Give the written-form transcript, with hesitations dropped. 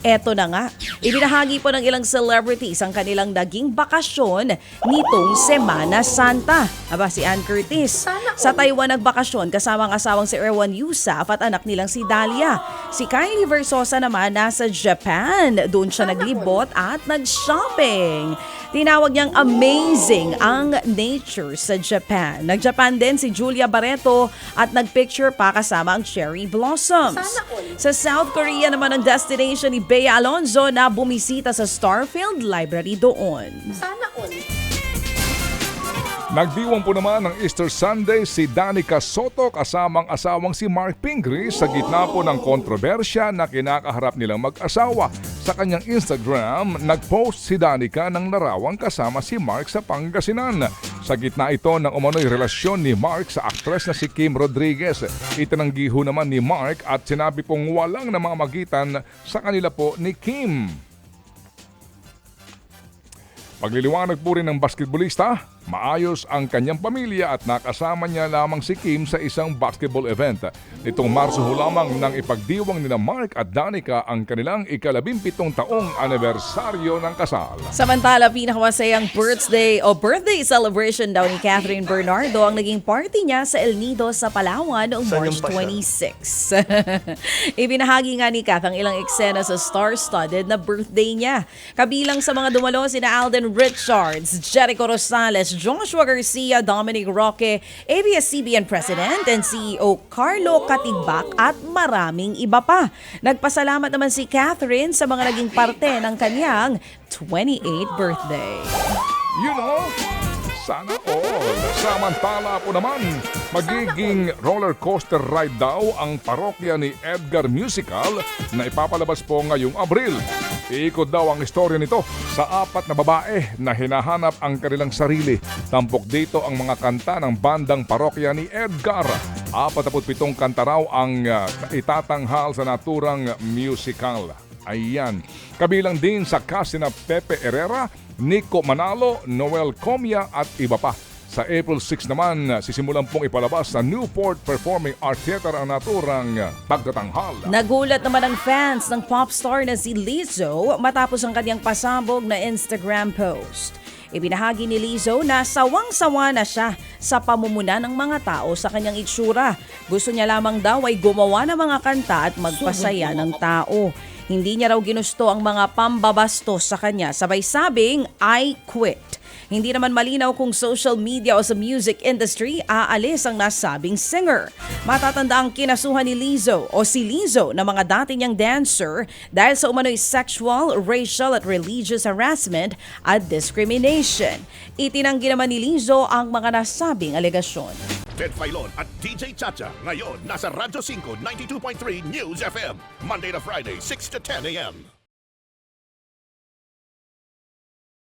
Eto na nga, ibinahagi po ng ilang celebrities ang kanilang naging bakasyon nitong Semana Santa. Aba, si Ann Curtis sa Taiwan nagbakasyon kasama ang asawang si Erwan Yusaf at anak nilang si Dahlia. Si Kylie Versosa naman nasa Japan. Doon siya naglibot at nag-shopping. Tinawag niyang amazing ang nature sa Japan. Nag-Japan din si Julia Barreto at nagpicture pa kasama ang cherry blossoms. Sa South Korea naman ang destination ni Bea Alonzo na bumisita sa Starfield Library doon. Sana all. Nagdiwang po naman ng Easter Sunday si Danica Soto kasamang asawang si Mark Pingree sa gitna po ng kontrobersya na kinakaharap nilang mag-asawa. Sa kanyang Instagram, nag-post si Danica ng larawang kasama si Mark sa Pangasinan. Sa gitna ito ng umano'y relasyon ni Mark sa aktres na si Kim Rodriguez. Itinanggi ho naman ni Mark at sinabi pong walang namamagitan sa kanila po ni Kim. Pagliliwanag po rin ng basketballista, maayos ang kanyang pamilya at nakasama niya lamang si Kim sa isang basketball event. Nitong Marso ho lamang nang ipagdiwang nina Mark at Danica ang kanilang ika-17 taong anibersaryo ng kasal. Samantala, pinakamasayang birthday celebration daw ni Catherine Bernardo ang naging party niya sa El Nido sa Palawan noong March 26. Ibinahagi nga ni Kath ang ilang eksena sa star-studded na birthday niya. Kabilang sa mga dumalo sina Alden Richards, Jericho Rosales, Joshua Garcia, Dominic Roque, ABS-CBN President and CEO Carlo Katigbak at maraming iba pa. Nagpasalamat naman si Catherine sa mga naging parte ng kanyang 28th birthday. You know, sana all. Samantala po naman, magiging roller coaster ride daw ang parokya ni Edgar Musical na ipapalabas po ngayong Abril. Iikot daw ang istorya nito sa 4 na babae na hinahanap ang kanilang sarili. Tampok dito ang mga kanta ng bandang parokya ni Edgar. 47 kanta raw ang itatanghal sa naturang musical. Ayan. Kabilang din sa cast na Pepe Herrera, Nico Manalo, Noel Comia at iba pa. Sa April 6 naman, sisimulan pong ipalabas sa Newport Performing Arts Theater ang naturang pagtatanghal. Nagulat naman ang fans ng pop star na si Lizzo matapos ang kanyang pasabog na Instagram post. Ibinahagi ni Lizzo na sawang-sawa na siya sa pamumuna ng mga tao sa kanyang itsura. Gusto niya lamang daw ay gumawa ng mga kanta at magpasaya ng tao. Hindi niya raw ginusto ang mga pambabastos sa kanya, sabay sabing, I quit. Hindi naman malinaw kung social media o sa music industry aalis ang nasabing singer. Matatanda ang kinasuhan ni Lizzo o si Lizzo na mga dati niyang dancer dahil sa umano'y sexual, racial at religious harassment at discrimination. Itinanggi naman ni Lizzo ang mga nasabing alegasyon. Ted Filon at DJ Chacha ngayon nasa Radyo 5 92.3 News FM Monday to Friday 6 to 10 a.m.